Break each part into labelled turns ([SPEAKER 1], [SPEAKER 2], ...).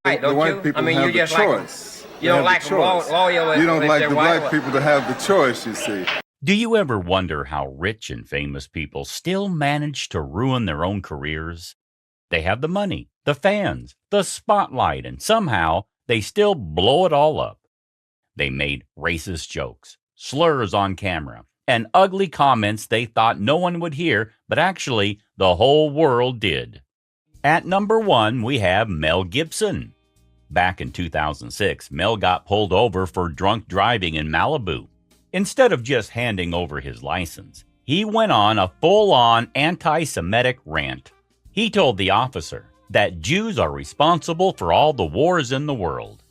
[SPEAKER 1] Right,
[SPEAKER 2] The
[SPEAKER 1] don't
[SPEAKER 2] white
[SPEAKER 1] you?
[SPEAKER 2] people
[SPEAKER 1] I mean,
[SPEAKER 2] have
[SPEAKER 1] you
[SPEAKER 2] the
[SPEAKER 1] just like 'em.
[SPEAKER 2] choice.
[SPEAKER 1] You
[SPEAKER 2] They
[SPEAKER 1] don't
[SPEAKER 2] have
[SPEAKER 1] like
[SPEAKER 2] the
[SPEAKER 1] them
[SPEAKER 2] choice.
[SPEAKER 1] loyal
[SPEAKER 2] You don't
[SPEAKER 1] if
[SPEAKER 2] like
[SPEAKER 1] they're
[SPEAKER 2] the
[SPEAKER 1] white.
[SPEAKER 2] black people to have the choice, you see.
[SPEAKER 3] Do you ever wonder how rich and famous people still manage to ruin their own careers? They have the money, the fans, the spotlight, and somehow they still blow it all up. They made racist jokes, slurs on camera, and ugly comments they thought no one would hear, but actually the whole world did. At number 1, we have Mel Gibson. Back in 2006, Mel got pulled over for drunk driving in Malibu. Instead of just handing over his license, he went on a full-on anti-Semitic rant. He told the officer that Jews are responsible for all the wars in the world.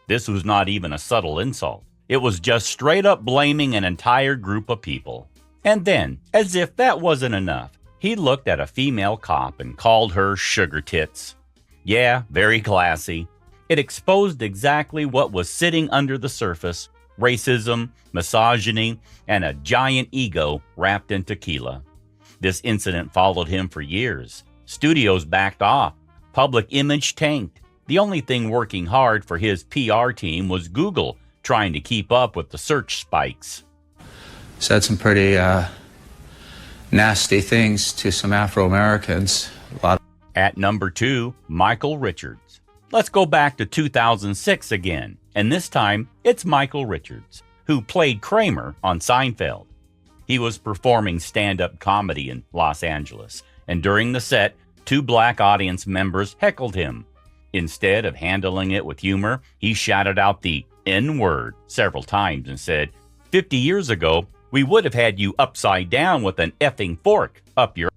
[SPEAKER 3] This was not even a subtle insult. It was just straight up blaming an entire group of people. And then, as if that wasn't enough, he looked at a female cop and called her sugar tits. Yeah, very classy. It exposed exactly what was sitting under the surface: racism, misogyny, and a giant ego wrapped in tequila. This incident followed him for years. Studios backed off. Public image tanked. The only thing working hard for his PR team was Google, trying to keep up with the search spikes.
[SPEAKER 4] Said some pretty nasty things to some Afro-Americans.
[SPEAKER 3] At number 2, Michael Richards. Let's go back to 2006 again, and this time it's Michael Richards, who played Kramer on Seinfeld. He was performing stand-up comedy in Los Angeles, and during the set, 2 black audience members heckled him. Instead of handling it with humor, he shouted out the N-word several times and said, 50 years ago, we would have had you upside down with an effing fork up your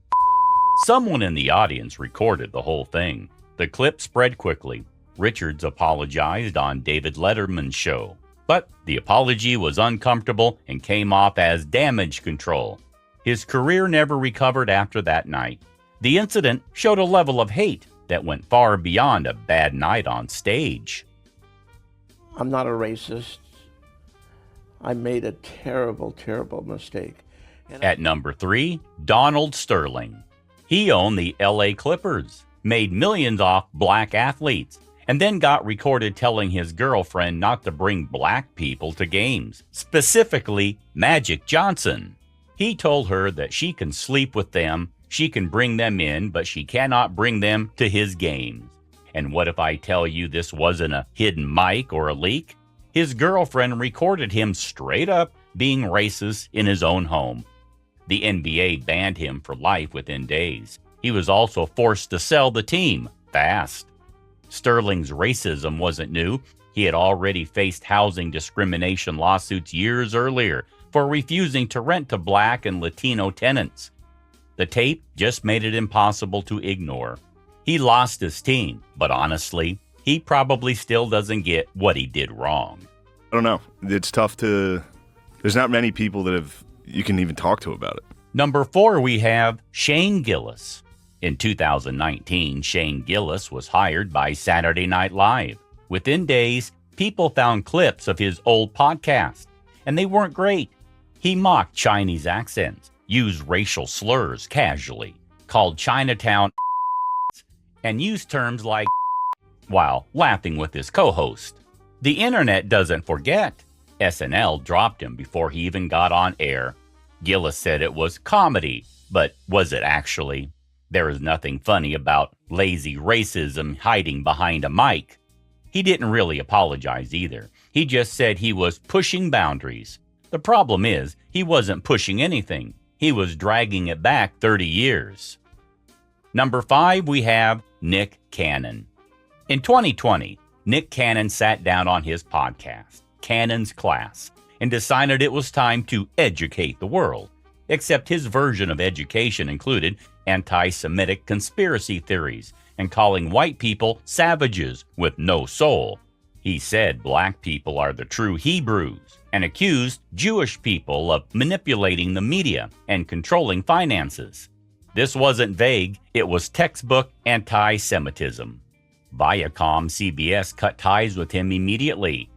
[SPEAKER 3] Someone in the audience recorded the whole thing. The clip spread quickly. Richards apologized on David Letterman's show, but the apology was uncomfortable and came off as damage control. His career never recovered after that night. The incident showed a level of hate that went far beyond a bad night on stage.
[SPEAKER 5] I'm not a racist. I made a terrible, terrible mistake.
[SPEAKER 3] At number 3, Donald Sterling. He owned the LA Clippers, made millions off black athletes, and then got recorded telling his girlfriend not to bring black people to games, specifically Magic Johnson. He told her that she can sleep with them, she can bring them in, but she cannot bring them to his games. And what if I tell you this wasn't a hidden mic or a leak? His girlfriend recorded him straight up being racist in his own home. The NBA banned him for life within days. He was also forced to sell the team fast. Sterling's racism wasn't new. He had already faced housing discrimination lawsuits years earlier for refusing to rent to black and Latino tenants. The tape just made it impossible to ignore. He lost his team, but honestly, he probably still doesn't get what he did wrong.
[SPEAKER 6] I don't know. It's tough to... There's not many people that you can even talk to about it.
[SPEAKER 3] Number 4, we have Shane Gillis. In 2019, Shane Gillis was hired by Saturday Night Live. Within days, people found clips of his old podcast, and they weren't great. He mocked Chinese accents, used racial slurs casually, called Chinatown and used terms like while laughing with his co-host. The internet doesn't forget. SNL dropped him before he even got on air. Gillis said it was comedy, but was it actually? There is nothing funny about lazy racism hiding behind a mic. He didn't really apologize either. He just said he was pushing boundaries. The problem is, he wasn't pushing anything. He was dragging it back 30 years. Number 5, we have Nick Cannon. In 2020, Nick Cannon sat down on his podcast, Cannon's Class, and decided it was time to educate the world. Except his version of education included anti-Semitic conspiracy theories and calling white people savages with no soul. He said black people are the true Hebrews and accused Jewish people of manipulating the media and controlling finances. This wasn't vague, it was textbook anti-Semitism. Viacom CBS cut ties with him immediately.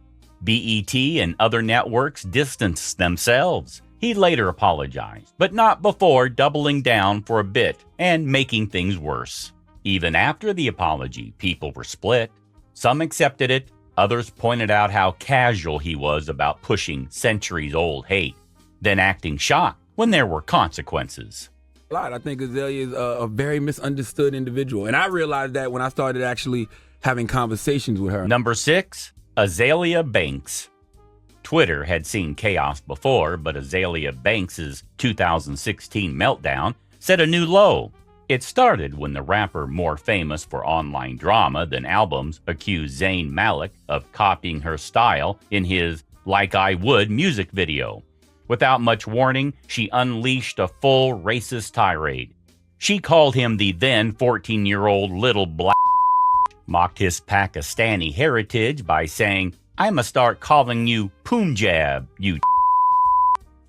[SPEAKER 3] BET and other networks distanced themselves. He later apologized, but not before doubling down for a bit and making things worse. Even after the apology, people were split. Some accepted it, others pointed out how casual he was about pushing centuries-old hate, then acting shocked when there were consequences.
[SPEAKER 1] I think Azealia is a very misunderstood individual, and I realized that when I started actually having conversations with her.
[SPEAKER 3] Number 6, Azealia Banks. Twitter had seen chaos before, but Azealia Banks' 2016 meltdown set a new low. It started when the rapper, more famous for online drama than albums, accused Zayn Malik of copying her style in his Like I Would music video. Without much warning, she unleashed a full racist tirade. She called him the then 14-year-old little black, mocked his Pakistani heritage by saying, "I'ma start calling you Punjab, you."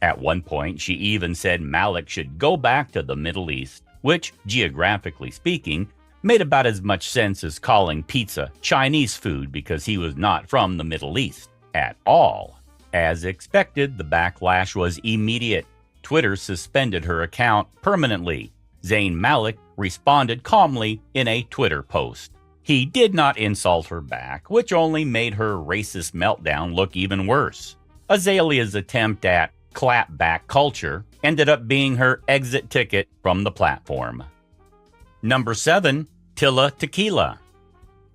[SPEAKER 3] At one point, she even said Malik should go back to the Middle East, which, geographically speaking, made about as much sense as calling pizza Chinese food because he was not from the Middle East at all. As expected, the backlash was immediate. Twitter suspended her account permanently. Zayn Malik responded calmly in a Twitter post. He did not insult her back, which only made her racist meltdown look even worse. Azalea's attempt at clapback culture ended up being her exit ticket from the platform. Number 7, Tila Tequila.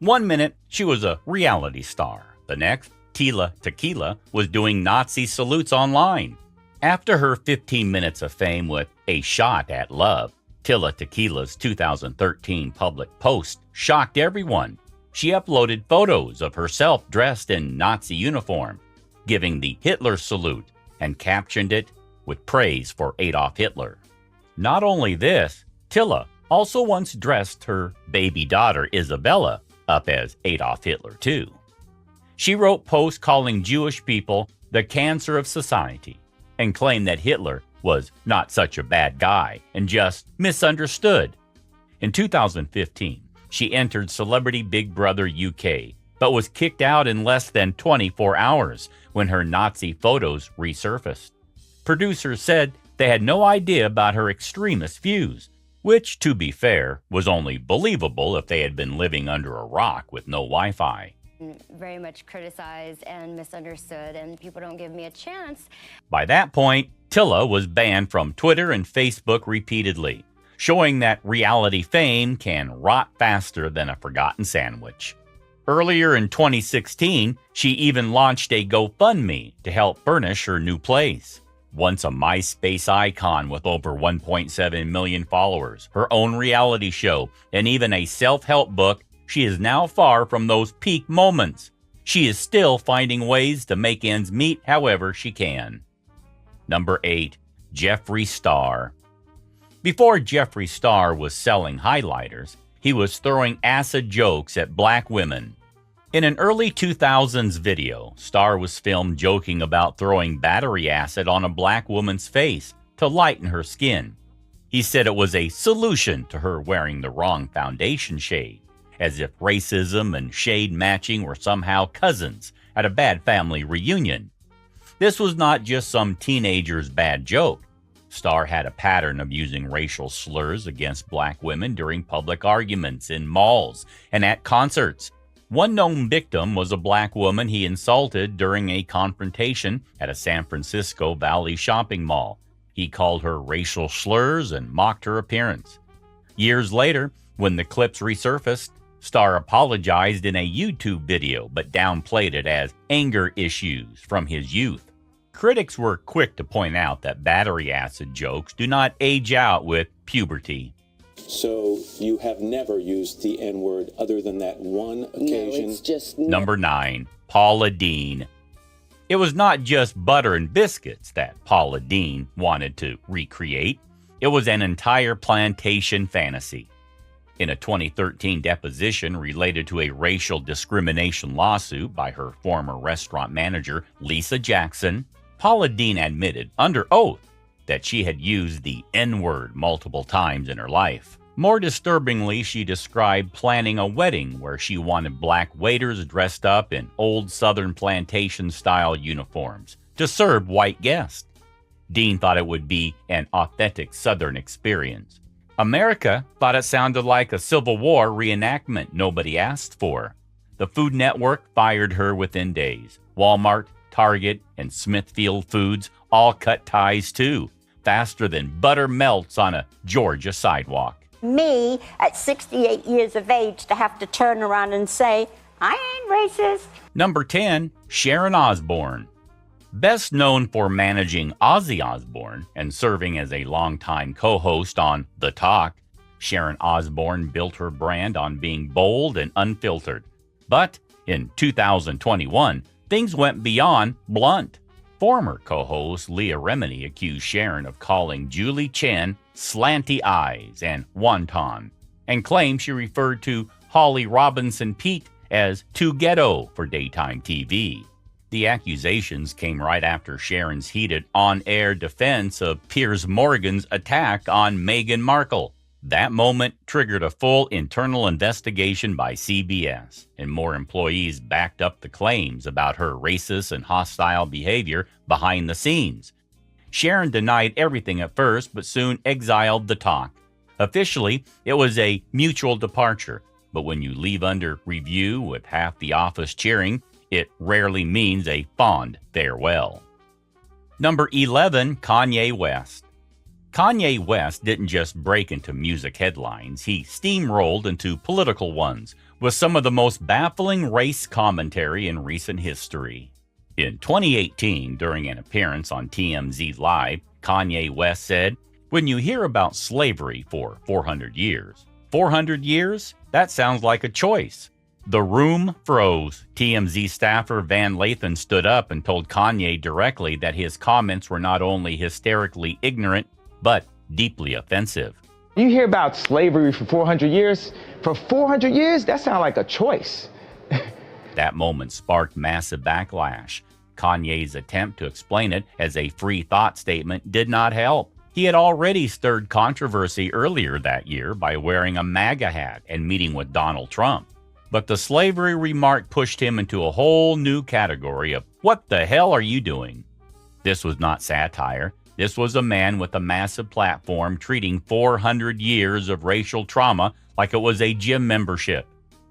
[SPEAKER 3] 1 minute, she was a reality star. The next, Tila Tequila was doing Nazi salutes online. After her 15 minutes of fame with A Shot at Love, Tila Tequila's 2013 public post shocked everyone. She uploaded photos of herself dressed in Nazi uniform, giving the Hitler salute, and captioned it with praise for Adolf Hitler. Not only this, Tila also once dressed her baby daughter Isabella up as Adolf Hitler too. She wrote posts calling Jewish people the cancer of society and claimed that Hitler was not such a bad guy and just misunderstood. In 2015, she entered Celebrity Big Brother UK, but was kicked out in less than 24 hours when her Nazi photos resurfaced. Producers said they had no idea about her extremist views, which, to be fair, was only believable if they had been living under a rock with no Wi-Fi.
[SPEAKER 7] Very much criticized and misunderstood, and people don't give me a chance.
[SPEAKER 3] By that point, Tila was banned from Twitter and Facebook repeatedly, showing that reality fame can rot faster than a forgotten sandwich. Earlier in 2016, she even launched a GoFundMe to help furnish her new place. Once a MySpace icon with over 1.7 million followers, her own reality show, and even a self-help book, she is now far from those peak moments. She is still finding ways to make ends meet however she can. Number 8, Jeffree Star. Before Jeffree Star was selling highlighters, he was throwing acid jokes at black women. In an early 2000s video, Star was filmed joking about throwing battery acid on a black woman's face to lighten her skin. He said it was a solution to her wearing the wrong foundation shade, as if racism and shade matching were somehow cousins at a bad family reunion. This was not just some teenager's bad joke. Star had a pattern of using racial slurs against black women during public arguments in malls and at concerts. One known victim was a black woman he insulted during a confrontation at a San Francisco Valley shopping mall. He called her racial slurs and mocked her appearance. Years later, when the clips resurfaced, Star apologized in a YouTube video but downplayed it as anger issues from his youth. Critics were quick to point out that battery acid jokes do not age out with puberty.
[SPEAKER 8] So you have never used the N-word other than that one occasion?
[SPEAKER 7] No, it's just...
[SPEAKER 3] Number 9, Paula Deen. It was not just butter and biscuits that Paula Deen wanted to recreate. It was an entire plantation fantasy. In a 2013 deposition related to a racial discrimination lawsuit by her former restaurant manager, Lisa Jackson, Paula Deen admitted under oath that she had used the N-word multiple times in her life. More disturbingly, she described planning a wedding where she wanted black waiters dressed up in old Southern plantation-style uniforms to serve white guests. Deen thought it would be an authentic Southern experience. America thought it sounded like a Civil War reenactment nobody asked for. The Food Network fired her within days. Walmart, Target, and Smithfield Foods all cut ties too, faster than butter melts on a Georgia sidewalk.
[SPEAKER 9] Me, at 68 years of age, to have to turn around and say, I ain't racist.
[SPEAKER 3] Number 10, Sharon Osbourne. Best known for managing Ozzy Osbourne and serving as a longtime co-host on The Talk, Sharon Osbourne built her brand on being bold and unfiltered. But in 2021, things went beyond blunt. Former co-host Leah Remini accused Sharon of calling Julie Chen slanty eyes and wonton, and claimed she referred to Holly Robinson Peete as too ghetto for daytime TV. The accusations came right after Sharon's heated on-air defense of Piers Morgan's attack on Meghan Markle. That moment triggered a full internal investigation by CBS, and more employees backed up the claims about her racist and hostile behavior behind the scenes. Sharon denied everything at first, but soon exiled The Talk. Officially, it was a mutual departure, but when you leave under review with half the office cheering, it rarely means a fond farewell. Number 11, Kanye West. Kanye West didn't just break into music headlines, he steamrolled into political ones with some of the most baffling race commentary in recent history. In 2018, during an appearance on TMZ Live, Kanye West said, "When you hear about slavery for 400 years, 400 years? That sounds like a choice." The room froze. TMZ staffer Van Lathan stood up and told Kanye directly that his comments were not only hysterically ignorant, but deeply offensive.
[SPEAKER 10] You hear about slavery for 400 years? For 400 years? That sounds like a choice.
[SPEAKER 3] That moment sparked massive backlash. Kanye's attempt to explain it as a free thought statement did not help. He had already stirred controversy earlier that year by wearing a MAGA hat and meeting with Donald Trump. But the slavery remark pushed him into a whole new category of, what the hell are you doing? This was not satire. This was a man with a massive platform treating 400 years of racial trauma like it was a gym membership.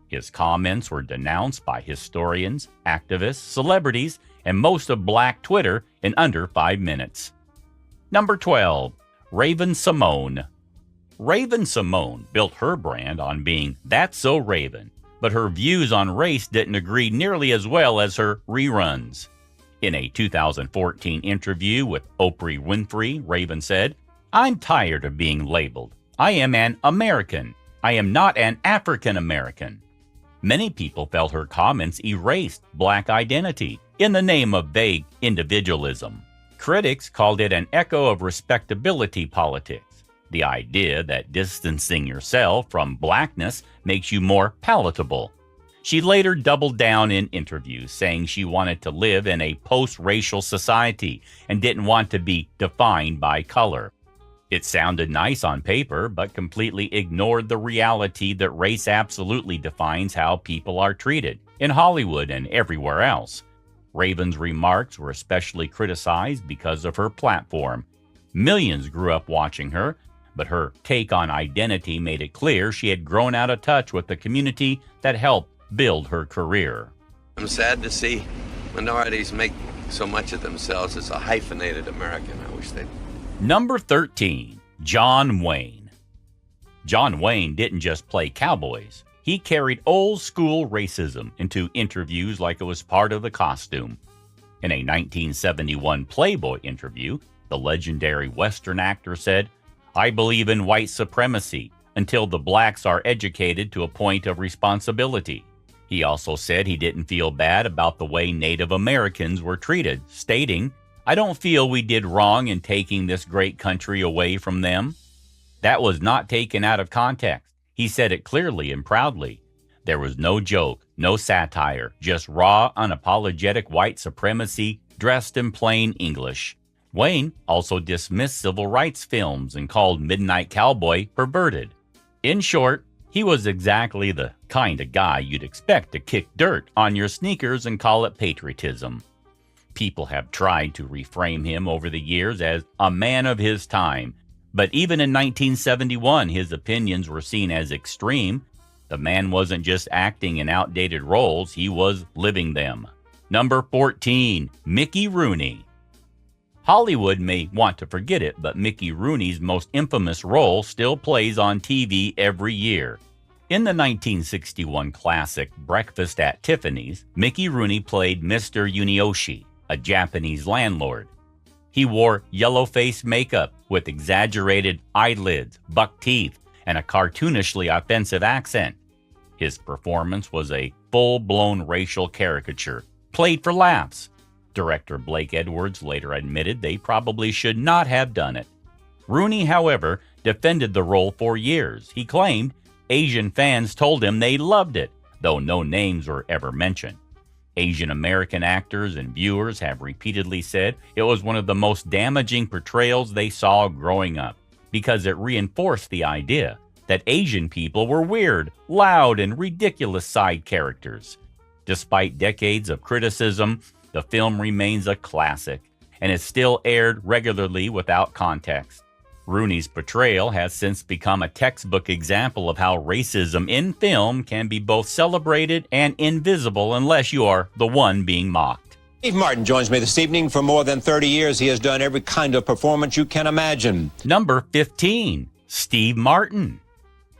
[SPEAKER 3] His comments were denounced by historians, activists, celebrities, and most of Black Twitter in under 5 minutes. Number 12, Raven-Symoné. Raven-Symoné built her brand on being That's So Raven, but her views on race didn't agree nearly as well as her reruns. In a 2014 interview with Oprah Winfrey, Raven said, "I'm tired of being labeled. I am an American. I am not an African American." Many people felt her comments erased Black identity in the name of vague individualism. Critics called it an echo of respectability politics, the idea that distancing yourself from Blackness makes you more palatable. She later doubled down in interviews, saying she wanted to live in a post-racial society and didn't want to be defined by color. It sounded nice on paper, but completely ignored the reality that race absolutely defines how people are treated, in Hollywood and everywhere else. Raven's remarks were especially criticized because of her platform. Millions grew up watching her, but her take on identity made it clear she had grown out of touch with the community that helped build her career.
[SPEAKER 11] I'm sad to see minorities make so much of themselves as a hyphenated American. I wish they'd.
[SPEAKER 3] Number 13, John Wayne. John Wayne didn't just play cowboys. He carried old-school racism into interviews like it was part of the costume. In a 1971 Playboy interview, the legendary Western actor said, "I believe in white supremacy until the blacks are educated to a point of responsibility." He also said he didn't feel bad about the way Native Americans were treated, stating, "I don't feel we did wrong in taking this great country away from them." That was not taken out of context. He said it clearly and proudly. There was no joke, no satire, just raw, unapologetic white supremacy dressed in plain English. Wayne also dismissed civil rights films and called Midnight Cowboy perverted. In short, he was exactly the kind of guy you'd expect to kick dirt on your sneakers and call it patriotism. People have tried to reframe him over the years as a man of his time, but even in 1971, his opinions were seen as extreme. The man wasn't just acting in outdated roles, he was living them. Number 14, Mickey Rooney. Hollywood may want to forget it, but Mickey Rooney's most infamous role still plays on TV every year. In the 1961 classic Breakfast at Tiffany's, Mickey Rooney played Mr. Yunioshi, a Japanese landlord. He wore yellow-face makeup with exaggerated eyelids, buck teeth, and a cartoonishly offensive accent. His performance was a full-blown racial caricature, played for laughs. Director Blake Edwards later admitted they probably should not have done it. Rooney, however, defended the role for years. He claimed Asian fans told him they loved it, though no names were ever mentioned. Asian American actors and viewers have repeatedly said it was one of the most damaging portrayals they saw growing up, because it reinforced the idea that Asian people were weird, loud, and ridiculous side characters. Despite decades of criticism, the film remains a classic and is still aired regularly without context. Rooney's portrayal has since become a textbook example of how racism in film can be both celebrated and invisible unless you are the one being mocked.
[SPEAKER 12] Steve Martin joins me this evening. For more than 30 years, he has done every kind of performance you can imagine.
[SPEAKER 3] Number 15, Steve Martin.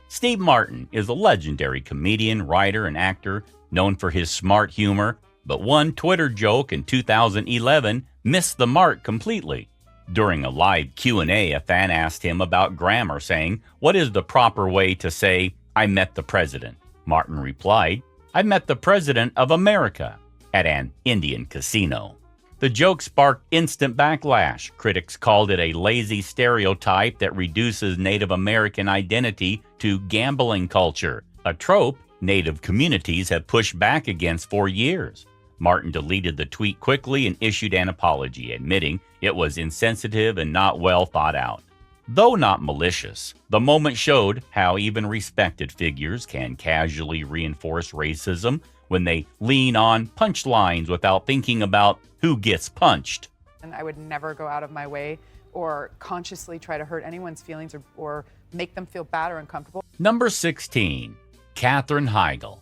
[SPEAKER 3] Steve Martin is a legendary comedian, writer, and actor known for his smart humor, but one Twitter joke in 2011 missed the mark completely. During a live Q&A, a fan asked him about grammar, saying, "What is the proper way to say, 'I met the president'?" Martin replied, "I met the president of America at an Indian casino." The joke sparked instant backlash. Critics called it a lazy stereotype that reduces Native American identity to gambling culture, a trope Native communities have pushed back against for years. Martin deleted the tweet quickly and issued an apology, admitting it was insensitive and not well thought out. Though not malicious, the moment showed how even respected figures can casually reinforce racism when they lean on punchlines without thinking about who gets punched.
[SPEAKER 13] And I would never go out of my way or consciously try to hurt anyone's feelings or make them feel bad or uncomfortable.
[SPEAKER 3] Number 16, Katherine Heigl.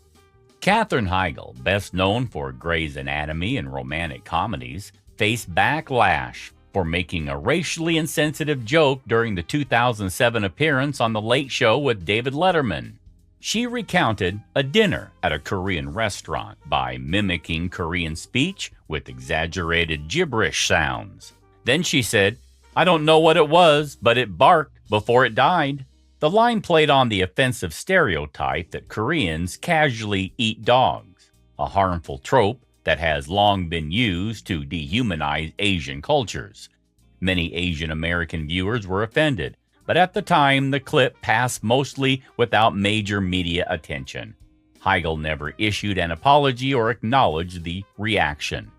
[SPEAKER 3] Katherine Heigl, best known for Grey's Anatomy and romantic comedies, faced backlash for making a racially insensitive joke during the 2007 appearance on The Late Show with David Letterman. She recounted a dinner at a Korean restaurant by mimicking Korean speech with exaggerated gibberish sounds. Then she said, "I don't know what it was, but it barked before it died." The line played on the offensive stereotype that Koreans casually eat dogs, a harmful trope that has long been used to dehumanize Asian cultures. Many Asian American viewers were offended, but at the time the clip passed mostly without major media attention. Heigl never issued an apology or acknowledged the reaction.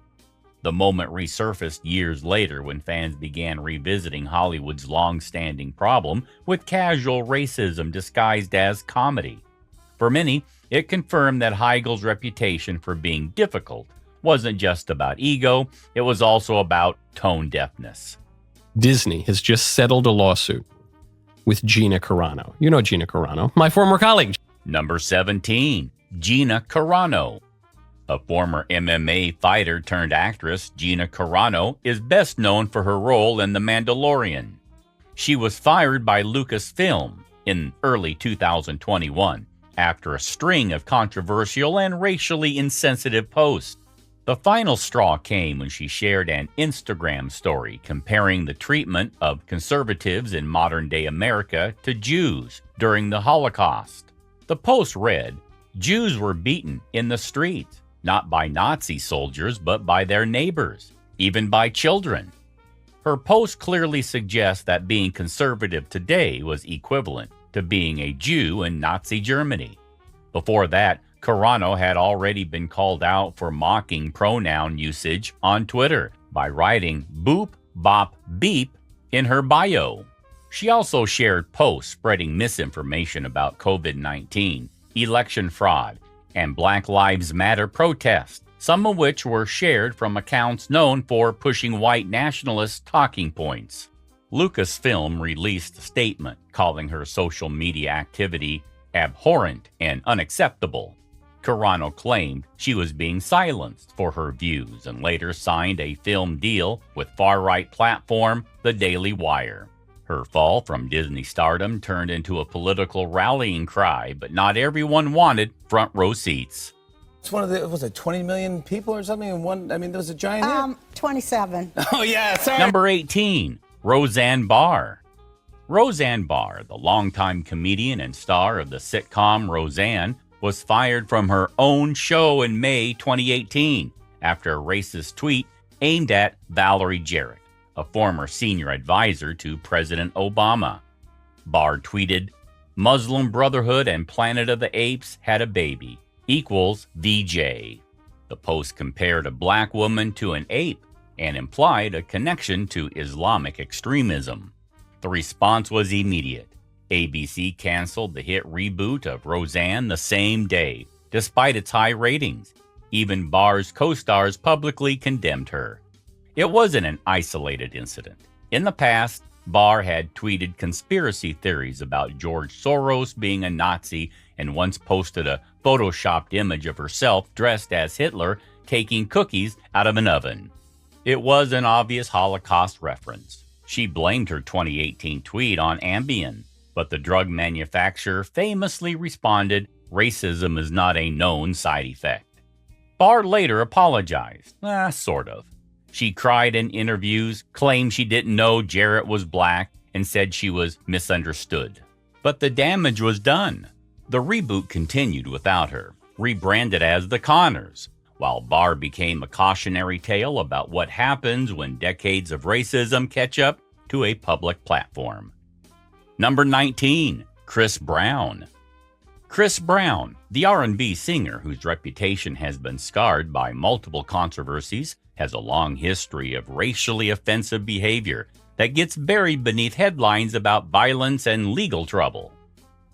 [SPEAKER 3] The moment resurfaced years later when fans began revisiting Hollywood's long-standing problem with casual racism disguised as comedy. For many, it confirmed that Heigl's reputation for being difficult wasn't just about ego, it was also about tone deafness.
[SPEAKER 14] Disney has just settled a lawsuit with Gina Carano. You know Gina Carano, my former colleague.
[SPEAKER 3] Number 17, Gina Carano. A former MMA fighter turned actress, Gina Carano is best known for her role in The Mandalorian. She was fired by Lucasfilm in early 2021 after a string of controversial and racially insensitive posts. The final straw came when she shared an Instagram story comparing the treatment of conservatives in modern-day America to Jews during the Holocaust. The post read, "Jews were beaten in the streets. Not by Nazi soldiers, but by their neighbors, even by children." Her post clearly suggests that being conservative today was equivalent to being a Jew in Nazi Germany. Before that, Carano had already been called out for mocking pronoun usage on Twitter by writing boop, bop, beep in her bio. She also shared posts spreading misinformation about COVID-19, election fraud, and Black Lives Matter protests, some of which were shared from accounts known for pushing white nationalist talking points. Lucasfilm released a statement calling her social media activity abhorrent and unacceptable. Carano claimed she was being silenced for her views and later signed a film deal with far-right platform The Daily Wire. Her fall from Disney stardom turned into a political rallying cry, but not everyone wanted front row seats.
[SPEAKER 15] It's one of the, was it 20 million people or something in one? I mean, there was a giant hit.
[SPEAKER 16] 27.
[SPEAKER 15] Oh, yeah, sorry.
[SPEAKER 3] Number 18, Roseanne Barr. Roseanne Barr, the longtime comedian and star of the sitcom Roseanne, was fired from her own show in May 2018 after a racist tweet aimed at Valerie Jarrett, a former senior advisor to President Obama. Barr tweeted, "Muslim Brotherhood and Planet of the Apes had a baby, equals VJ." The post compared a black woman to an ape and implied a connection to Islamic extremism. The response was immediate. ABC canceled the hit reboot of Roseanne the same day, despite its high ratings. Even Barr's co-stars publicly condemned her. It wasn't an isolated incident. In the past, Barr had tweeted conspiracy theories about George Soros being a Nazi and once posted a photoshopped image of herself dressed as Hitler taking cookies out of an oven. It was an obvious Holocaust reference. She blamed her 2018 tweet on Ambien, but the drug manufacturer famously responded, "Racism is not a known side effect." Barr later apologized, sort of. She cried in interviews, claimed she didn't know Jarrett was black, and said she was misunderstood. But the damage was done. The reboot continued without her, rebranded as The Connors, while Barr became a cautionary tale about what happens when decades of racism catch up to a public platform. Number 19, Chris Brown. Chris Brown, the R&B singer whose reputation has been scarred by multiple controversies, has a long history of racially offensive behavior that gets buried beneath headlines about violence and legal trouble.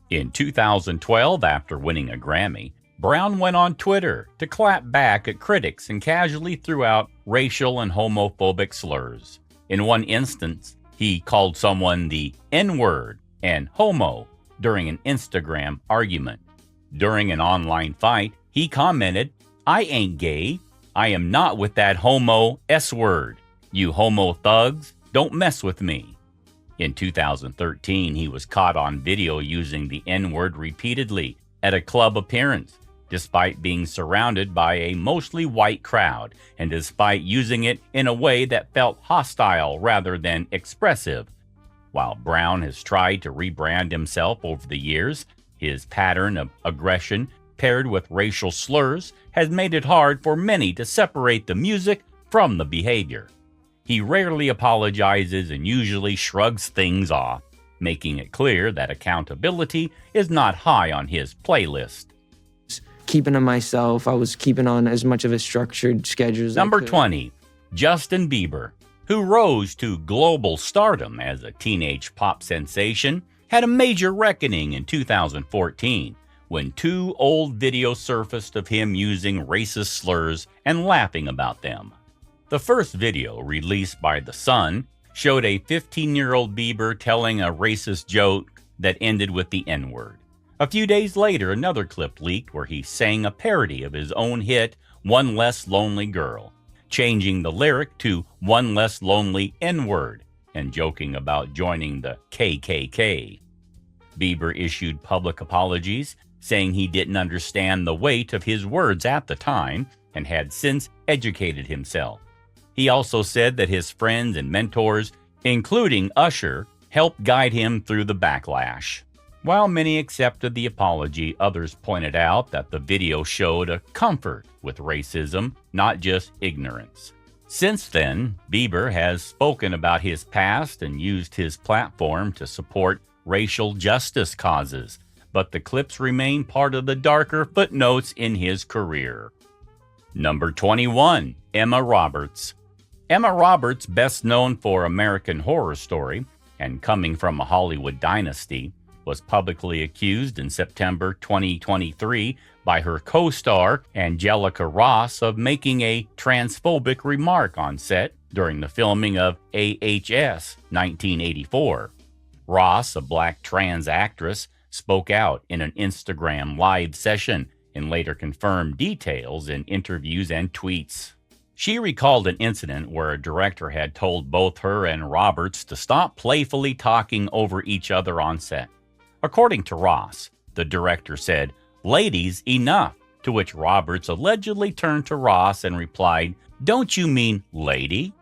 [SPEAKER 3] In 2012, after winning a Grammy, Brown went on Twitter to clap back at critics and casually threw out racial and homophobic slurs. In one instance, he called someone the N-word and homo during an Instagram argument. During an online fight, he commented, "I ain't gay. I am not with that homo S-word. You homo thugs, don't mess with me." In 2013, he was caught on video using the N-word repeatedly at a club appearance, despite being surrounded by a mostly white crowd and despite using it in a way that felt hostile rather than expressive. While Brown has tried to rebrand himself over the years, his pattern of aggression paired with racial slurs has made it hard for many to separate the music from the behavior. He rarely apologizes and usually shrugs things off, making it clear that accountability is not high on his playlist.
[SPEAKER 17] Keeping to myself, I was keeping on as much of a structured schedule as
[SPEAKER 3] Number
[SPEAKER 17] I could.
[SPEAKER 3] 20, Justin Bieber, who rose to global stardom as a teenage pop sensation, had a major reckoning in 2014 when two old videos surfaced of him using racist slurs and laughing about them. The first video, released by The Sun, showed a 15-year-old Bieber telling a racist joke that ended with the N-word. A few days later, another clip leaked where he sang a parody of his own hit, One Less Lonely Girl, changing the lyric to One Less Lonely N-word and joking about joining the KKK. Bieber issued public apologies, saying he didn't understand the weight of his words at the time and had since educated himself. He also said that his friends and mentors, including Usher, helped guide him through the backlash. While many accepted the apology, others pointed out that the video showed a comfort with racism, not just ignorance. Since then, Bieber has spoken about his past and used his platform to support racial justice causes, but the clips remain part of the darker footnotes in his career. Number 21, Emma Roberts. Emma Roberts, best known for American Horror Story and coming from a Hollywood dynasty, was publicly accused in September 2023 by her co-star Angelica Ross of making a transphobic remark on set during the filming of AHS 1984. Ross, a black trans actress, spoke out in an Instagram live session and later confirmed details in interviews and tweets. She recalled an incident where a director had told both her and Roberts to stop playfully talking over each other on set. According to Ross, the director said, "Ladies, enough," to which Roberts allegedly turned to Ross and replied, "Don't you mean lady?"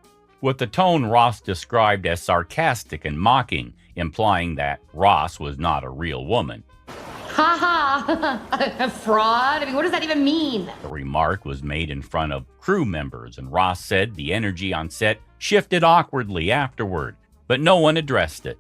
[SPEAKER 3] with the tone Ross described as sarcastic and mocking, implying that Ross was not a real woman.
[SPEAKER 16] Ha ha! Fraud? I mean, what does that even mean?
[SPEAKER 3] The remark was made in front of crew members, and Ross said the energy on set shifted awkwardly afterward, but no one addressed it.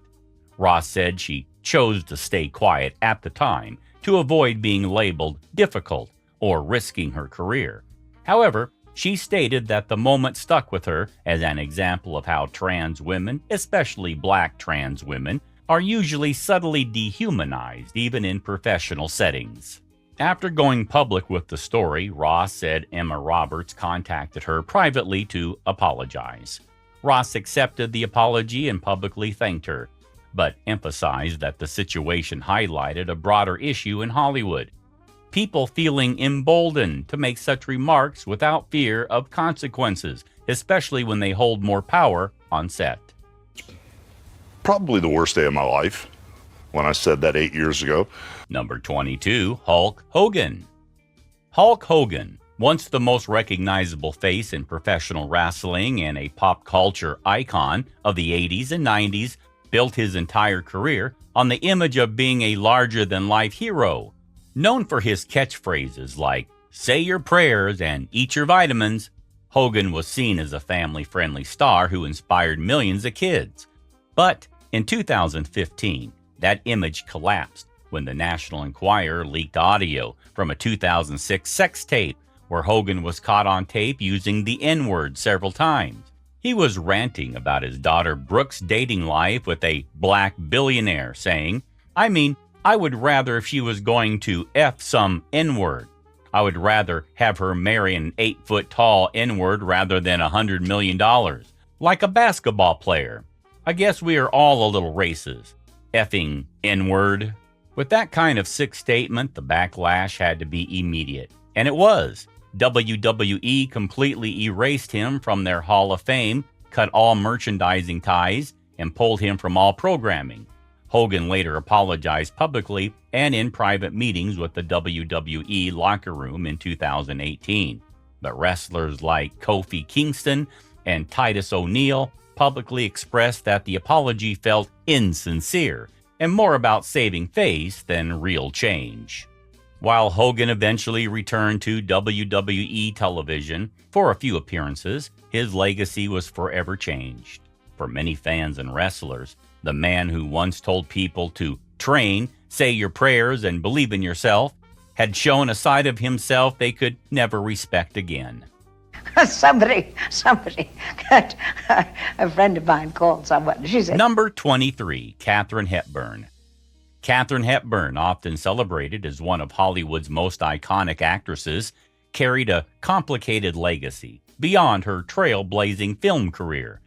[SPEAKER 3] Ross said she chose to stay quiet at the time to avoid being labeled difficult or risking her career. However, she stated that the moment stuck with her as an example of how trans women, especially black trans women, are usually subtly dehumanized even in professional settings. After going public with the story, Ross said Emma Roberts contacted her privately to apologize. Ross accepted the apology and publicly thanked her, but emphasized that the situation highlighted a broader issue in Hollywood. People feeling emboldened to make such remarks without fear of consequences, especially when they hold more power on set.
[SPEAKER 18] Probably the worst day of my life when I said that 8 years ago.
[SPEAKER 3] Number 22, Hulk Hogan. Hulk Hogan, once the most recognizable face in professional wrestling and a pop culture icon of the 80s and 90s, built his entire career on the image of being a larger-than-life hero. Known for his catchphrases like, "Say your prayers and eat your vitamins," Hogan was seen as a family-friendly star who inspired millions of kids. But in 2015, that image collapsed when the National Enquirer leaked audio from a 2006 sex tape where Hogan was caught on tape using the N-word several times. He was ranting about his daughter Brooke's dating life with a black billionaire, saying, I would rather if she was going to F some N-word. I would rather have her marry an 8-foot-tall N-word rather than $100 million. Like a basketball player. I guess we are all a little racist. Effing N-word. With that kind of sick statement, the backlash had to be immediate. And it was. WWE completely erased him from their Hall of Fame, cut all merchandising ties, and pulled him from all programming. Hogan later apologized publicly and in private meetings with the WWE locker room in 2018. But wrestlers like Kofi Kingston and Titus O'Neil publicly expressed that the apology felt insincere and more about saving face than real change. While Hogan eventually returned to WWE television for a few appearances, his legacy was forever changed. For many fans and wrestlers, the man who once told people to train, say your prayers, and believe in yourself had shown a side of himself they could never respect again.
[SPEAKER 19] Somebody, a friend of mine called someone. She said,
[SPEAKER 3] Number 23, Katharine Hepburn. Katharine Hepburn, often celebrated as one of Hollywood's most iconic actresses, carried a complicated legacy beyond her trailblazing film career.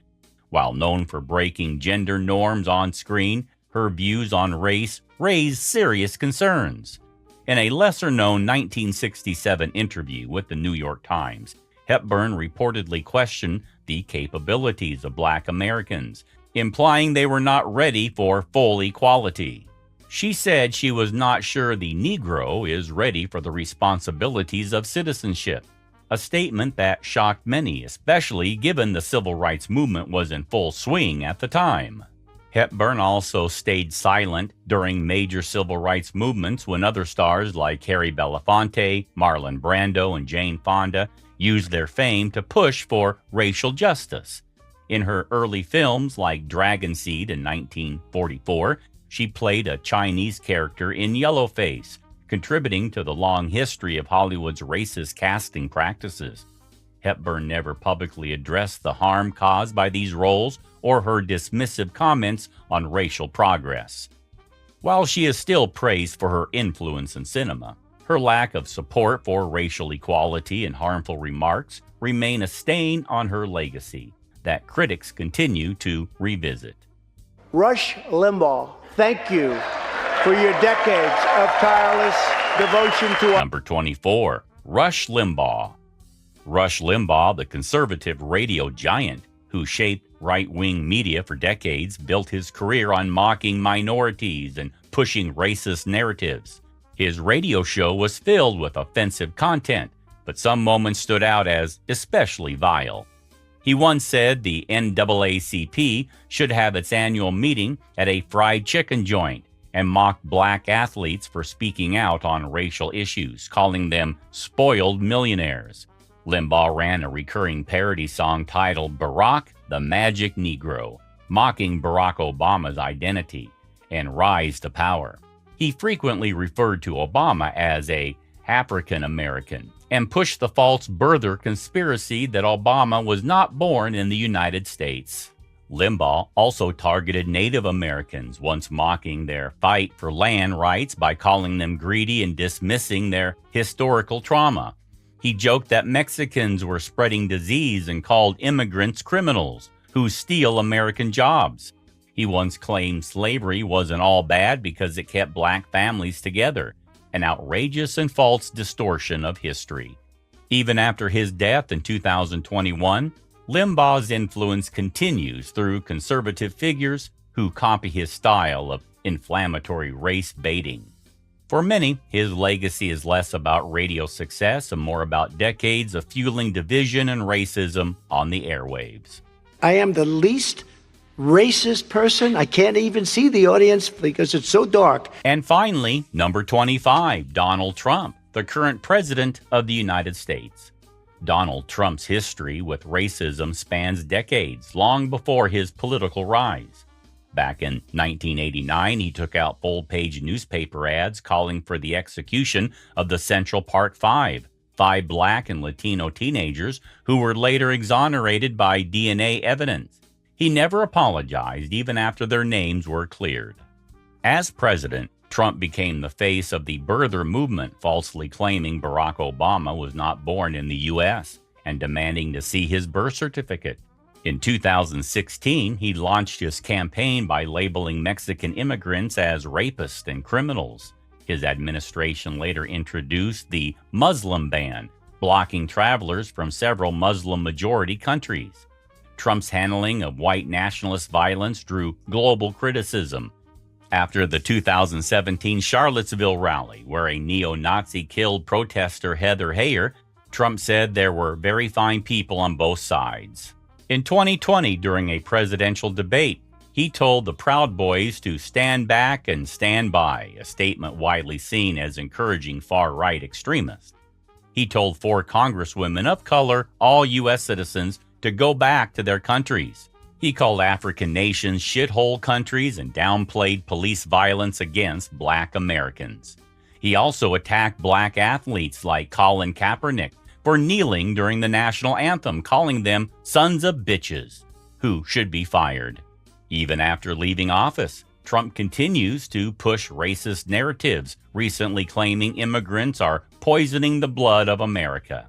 [SPEAKER 3] While known for breaking gender norms on screen, her views on race raised serious concerns. In a lesser-known 1967 interview with the New York Times, Hepburn reportedly questioned the capabilities of Black Americans, implying they were not ready for full equality. She said she was not sure the Negro is ready for the responsibilities of citizenship, a statement that shocked many, especially given the civil rights movement was in full swing at the time. Hepburn also stayed silent during major civil rights movements when other stars like Harry Belafonte, Marlon Brando, and Jane Fonda used their fame to push for racial justice. In her early films like Dragon Seed in 1944, she played a Chinese character in Yellowface, contributing to the long history of Hollywood's racist casting practices. Hepburn never publicly addressed the harm caused by these roles or her dismissive comments on racial progress. While she is still praised for her influence in cinema, her lack of support for racial equality and harmful remarks remain a stain on her legacy that critics continue to revisit.
[SPEAKER 20] Rush Limbaugh, thank you for your decades of tireless devotion to our...
[SPEAKER 3] Number 24, Rush Limbaugh. Rush Limbaugh, the conservative radio giant who shaped right-wing media for decades, built his career on mocking minorities and pushing racist narratives. His radio show was filled with offensive content, but some moments stood out as especially vile. He once said the NAACP should have its annual meeting at a fried chicken joint and mocked black athletes for speaking out on racial issues, calling them spoiled millionaires. Limbaugh ran a recurring parody song titled Barack the Magic Negro, mocking Barack Obama's identity and rise to power. He frequently referred to Obama as a African American and pushed the false birther conspiracy that Obama was not born in the United States. Limbaugh also targeted Native Americans, once mocking their fight for land rights by calling them greedy and dismissing their historical trauma. He joked that Mexicans were spreading disease and called immigrants criminals who steal American jobs. He once claimed slavery wasn't all bad because it kept black families together, an outrageous and false distortion of history. Even after his death in 2021, Limbaugh's influence continues through conservative figures who copy his style of inflammatory race baiting. For many, his legacy is less about radio success and more about decades of fueling division and racism on the airwaves.
[SPEAKER 20] I am the least racist person. I can't even see the audience because it's so dark.
[SPEAKER 3] And finally, number 25, Donald Trump, the current president of the United States. Donald Trump's history with racism spans decades, long before his political rise. Back in 1989, he took out full-page newspaper ads calling for the execution of the Central Park Five, 5 black and Latino teenagers who were later exonerated by DNA evidence. He never apologized even after their names were cleared. As president, Trump became the face of the birther movement, falsely claiming Barack Obama was not born in the U.S. and demanding to see his birth certificate. In 2016, he launched his campaign by labeling Mexican immigrants as rapists and criminals. His administration later introduced the Muslim ban, blocking travelers from several Muslim-majority countries. Trump's handling of white nationalist violence drew global criticism. After the 2017 Charlottesville rally, where a neo-Nazi killed protester Heather Heyer, Trump said there were very fine people on both sides. In 2020, during a presidential debate, he told the Proud Boys to stand back and stand by, a statement widely seen as encouraging far-right extremists. He told 4 congresswomen of color, all U.S. citizens, to go back to their countries. He called African nations shithole countries and downplayed police violence against black Americans. He also attacked black athletes like Colin Kaepernick for kneeling during the national anthem, calling them sons of bitches, who should be fired. Even after leaving office, Trump continues to push racist narratives, recently claiming immigrants are poisoning the blood of America.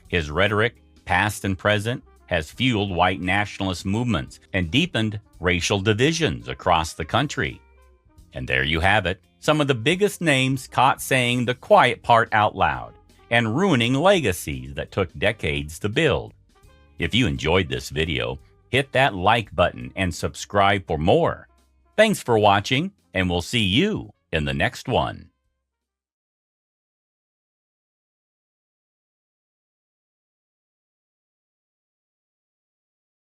[SPEAKER 3] His rhetoric, past and present, has fueled white nationalist movements and deepened racial divisions across the country. And there you have it, some of the biggest names caught saying the quiet part out loud and ruining legacies that took decades to build. If you enjoyed this video, hit that like button and subscribe for more. Thanks for watching, and we'll see you in the next one.